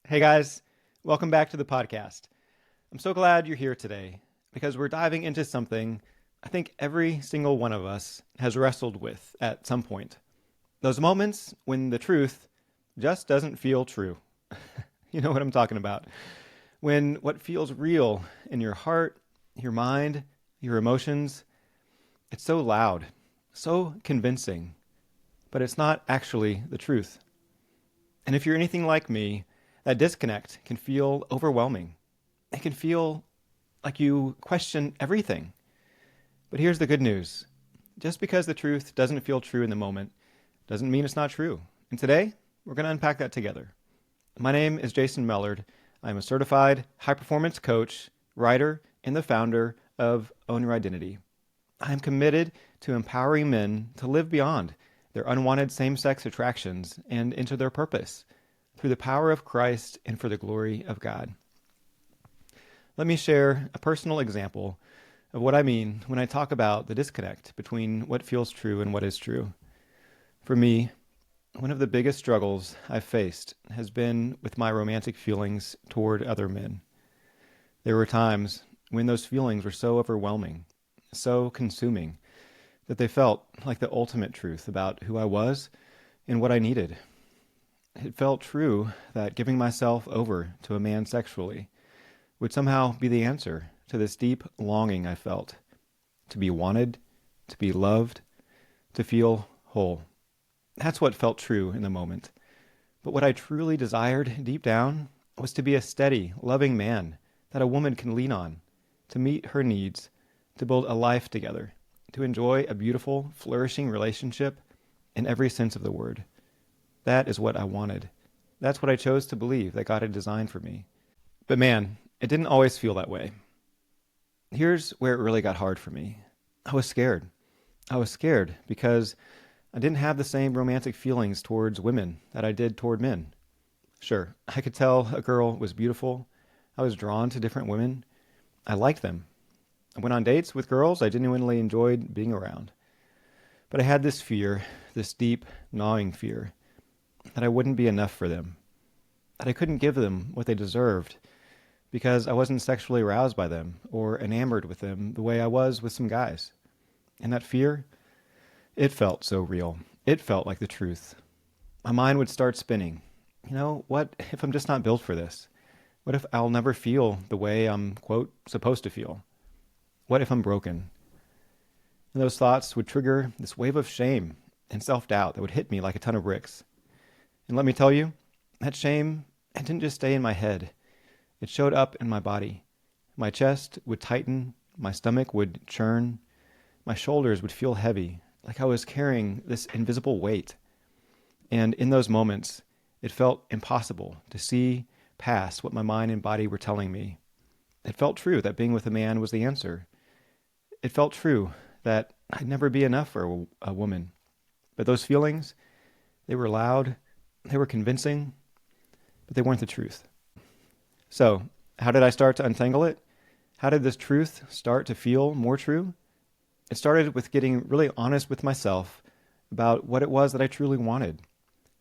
Hey guys, welcome back to the podcast. I'm so glad you're here today because we're diving into something I think every single one of us has wrestled with at some point. Those moments when the truth just doesn't feel true. You know what I'm talking about. When what feels real in your heart, your mind, your emotions, it's so loud, so convincing, but it's not actually the truth. And if you're anything like me, that disconnect can feel overwhelming. It can feel like you question everything. But here's the good news. Just because the truth doesn't feel true in the moment doesn't mean it's not true. And today, we're going to unpack that together. My name is Jason Mellard. I'm a certified high-performance coach, writer, and the founder of Own Your Identity. I'm committed to empowering men to live beyond their unwanted same-sex attractions and into their purpose through the power of Christ and for the glory of God. Let me share a personal example of what I mean when I talk about the disconnect between what feels true and what is true. For me, one of the biggest struggles I've faced has been with my romantic feelings toward other men. There were times when those feelings were so overwhelming, so consuming, that they felt like the ultimate truth about who I was and what I needed. It felt true that giving myself over to a man sexually would somehow be the answer to this deep longing I felt to be wanted, to be loved, to feel whole. That's what felt true in the moment. But what I truly desired deep down was to be a steady, loving man that a woman can lean on, to meet her needs, to build a life together, to enjoy a beautiful, flourishing relationship in every sense of the word. That is what I wanted. That's what I chose to believe that God had designed for me. But man, it didn't always feel that way. Here's where it really got hard for me. I was scared. I was scared because I didn't have the same romantic feelings towards women that I did toward men. Sure, I could tell a girl was beautiful. I was drawn to different women. I liked them. I went on dates with girls I genuinely enjoyed being around. But I had this fear, this deep, gnawing fear, that I wouldn't be enough for them, that I couldn't give them what they deserved because I wasn't sexually aroused by them or enamored with them the way I was with some guys. And that fear, it felt so real. It felt like the truth. My mind would start spinning. What if I'm just not built for this? What if I'll never feel the way I'm, quote, supposed to feel? What if I'm broken? And those thoughts would trigger this wave of shame and self-doubt that would hit me like a ton of bricks. And let me tell you, that shame, it didn't just stay in my head. It showed up in my body. My chest would tighten, my stomach would churn, my shoulders would feel heavy, like I was carrying this invisible weight. And in those moments, it felt impossible to see past what my mind and body were telling me. It felt true that being with a man was the answer. It felt true that I'd never be enough for a woman. But those feelings, they were loud, they were convincing, but they weren't the truth. So, how did I start to untangle it? How did this truth start to feel more true? It started with getting really honest with myself about what it was that I truly wanted.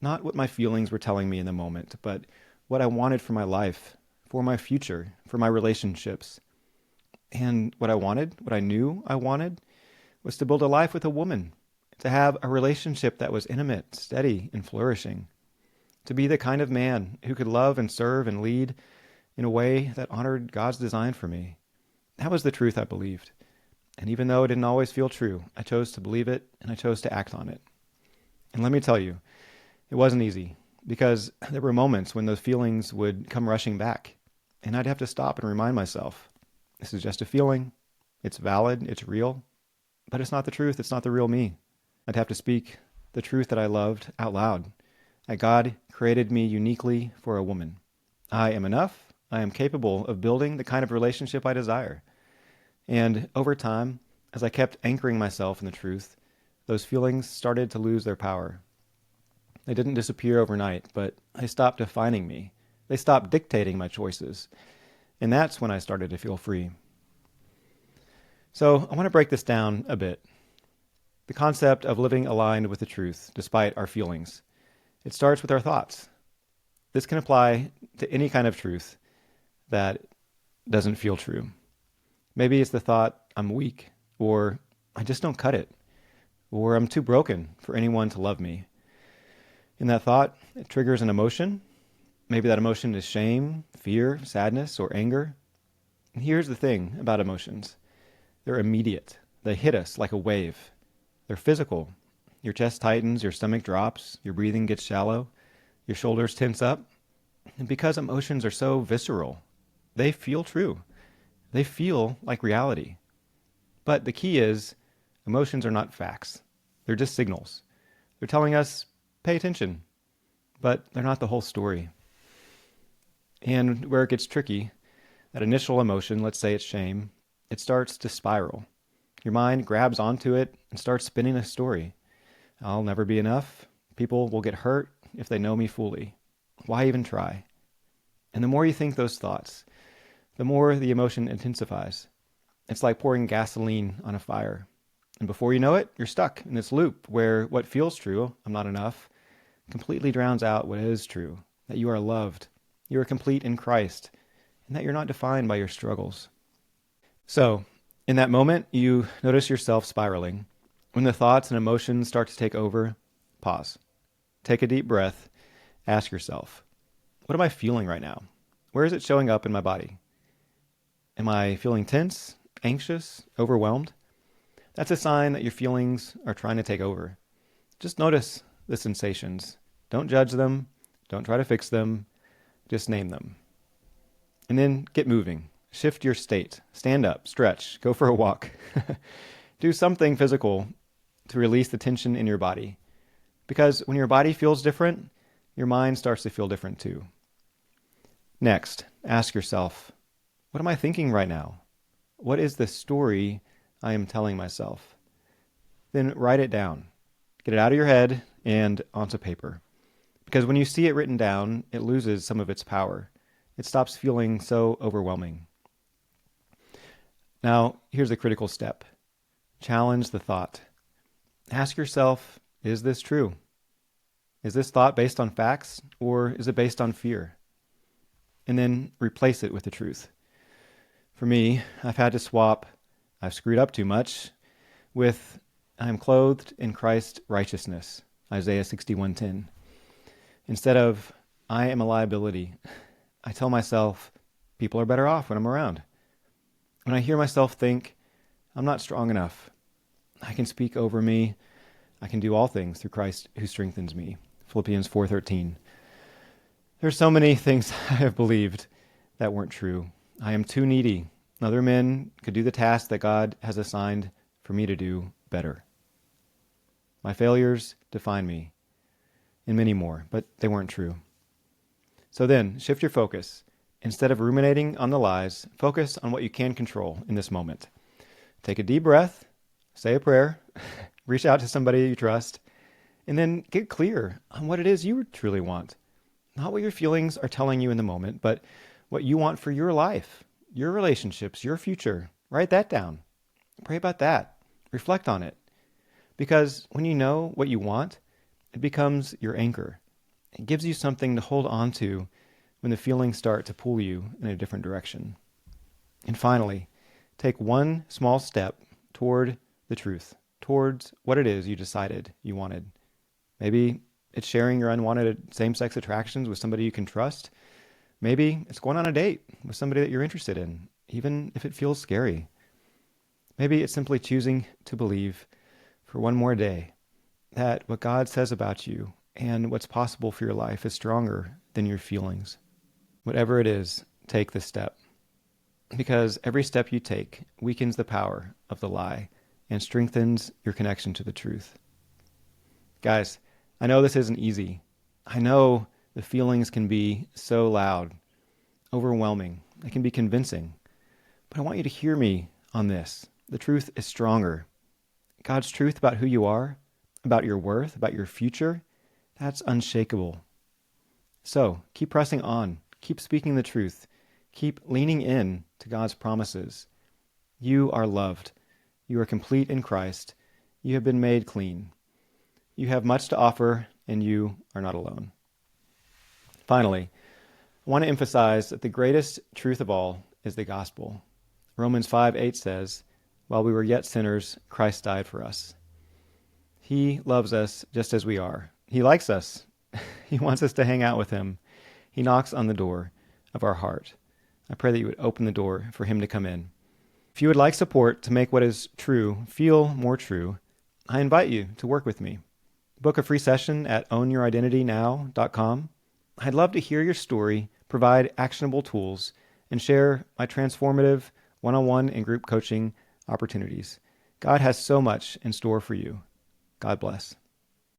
Not what my feelings were telling me in the moment, but what I wanted for my life, for my future, for my relationships. And what I wanted, what I knew I wanted, was to build a life with a woman, to have a relationship that was intimate, steady, and flourishing, to be the kind of man who could love and serve and lead in a way that honored God's design for me. That was the truth I believed. And even though it didn't always feel true, I chose to believe it and I chose to act on it. And let me tell you, it wasn't easy because there were moments when those feelings would come rushing back and I'd have to stop and remind myself, this is just a feeling. It's valid. It's real. But it's not the truth. It's not the real me. I'd have to speak the truth that I loved out loud. That God created me uniquely for a woman. I am enough. I am capable of building the kind of relationship I desire. And over time, as I kept anchoring myself in the truth, those feelings started to lose their power. They didn't disappear overnight, but they stopped defining me. They stopped dictating my choices. And that's when I started to feel free. So I want to break this down a bit. The concept of living aligned with the truth, despite our feelings. It starts with our thoughts. This can apply to any kind of truth that doesn't feel true. Maybe it's the thought, I'm weak, or I just don't cut it, or I'm too broken for anyone to love me. In that thought, it triggers an emotion. Maybe that emotion is shame, fear, sadness, or anger. And here's the thing about emotions. They're immediate. They hit us like a wave. They're physical. Your chest tightens, your stomach drops, your breathing gets shallow, your shoulders tense up. And because emotions are so visceral, they feel true. They feel like reality. But the key is, emotions are not facts. They're just signals. They're telling us, pay attention. But they're not the whole story. And where it gets tricky, that initial emotion, let's say it's shame, it starts to spiral. Your mind grabs onto it and starts spinning a story. I'll never be enough. People will get hurt if they know me fully. Why even try? And the more you think those thoughts, the more the emotion intensifies. It's like pouring gasoline on a fire. And before you know it, you're stuck in this loop where what feels true, I'm not enough, completely drowns out what is true, that you are loved, you are complete in Christ, and that you're not defined by your struggles. So, in that moment, you notice yourself spiraling. When the thoughts and emotions start to take over, pause. Take a deep breath. Ask yourself, what am I feeling right now? Where is it showing up in my body? Am I feeling tense, anxious, overwhelmed? That's a sign that your feelings are trying to take over. Just notice the sensations. Don't judge them. Don't try to fix them. Just name them. And then get moving. Shift your state. Stand up, stretch, go for a walk. Do something physical to release the tension in your body. Because when your body feels different, your mind starts to feel different too. Next, ask yourself, what am I thinking right now? What is the story I am telling myself? Then write it down. Get it out of your head and onto paper. Because when you see it written down, it loses some of its power. It stops feeling so overwhelming. Now, here's a critical step. Challenge the thought. Ask yourself, is this true? Is this thought based on facts, or is it based on fear? And then replace it with the truth. For me, I've had to swap, I've screwed up too much, with I am clothed in Christ's righteousness, Isaiah 61:10. Instead of I am a liability, I tell myself people are better off when I'm around. When I hear myself think, I'm not strong enough, I can speak over me, I can do all things through Christ who strengthens me. Philippians 4:13. There's so many things I have believed that weren't true. I am too needy. Other men could do the task that God has assigned for me to do better. My failures define me, and many more, but they weren't true. So then, shift your focus. Instead of ruminating on the lies, focus on what you can control in this moment. Take a deep breath, say a prayer, reach out to somebody you trust, and then get clear on what it is you truly want. Not what your feelings are telling you in the moment, but what you want for your life, your relationships, your future. Write that down. Pray about that. Reflect on it. Because when you know what you want, it becomes your anchor. It gives you something to hold on to when the feelings start to pull you in a different direction. And finally, take one small step toward the truth, towards what it is you decided you wanted. Maybe it's sharing your unwanted same-sex attractions with somebody you can trust. Maybe it's going on a date with somebody that you're interested in, even if it feels scary. Maybe it's simply choosing to believe for one more day that what God says about you and what's possible for your life is stronger than your feelings. Whatever it is, take this step. Because every step you take weakens the power of the lie and strengthens your connection to the truth. Guys, I know this isn't easy. I know the feelings can be so loud, overwhelming. They can be convincing. But I want you to hear me on this. The truth is stronger. God's truth about who you are, about your worth, about your future, that's unshakable. So keep pressing on. Keep speaking the truth. Keep leaning in to God's promises. You are loved. You are complete in Christ. You have been made clean. You have much to offer, and you are not alone. Finally, I want to emphasize that the greatest truth of all is the gospel. Romans 5:8 says, "While we were yet sinners, Christ died for us." He loves us just as we are. He likes us. He wants us to hang out with him. He knocks on the door of our heart. I pray that you would open the door for him to come in. If you would like support to make what is true feel more true, I invite you to work with me. Book a free session at ownyouridenitinynow.com. I'd love to hear your story, provide actionable tools, and share my transformative one-on-one and group coaching opportunities. God has so much in store for you. God bless.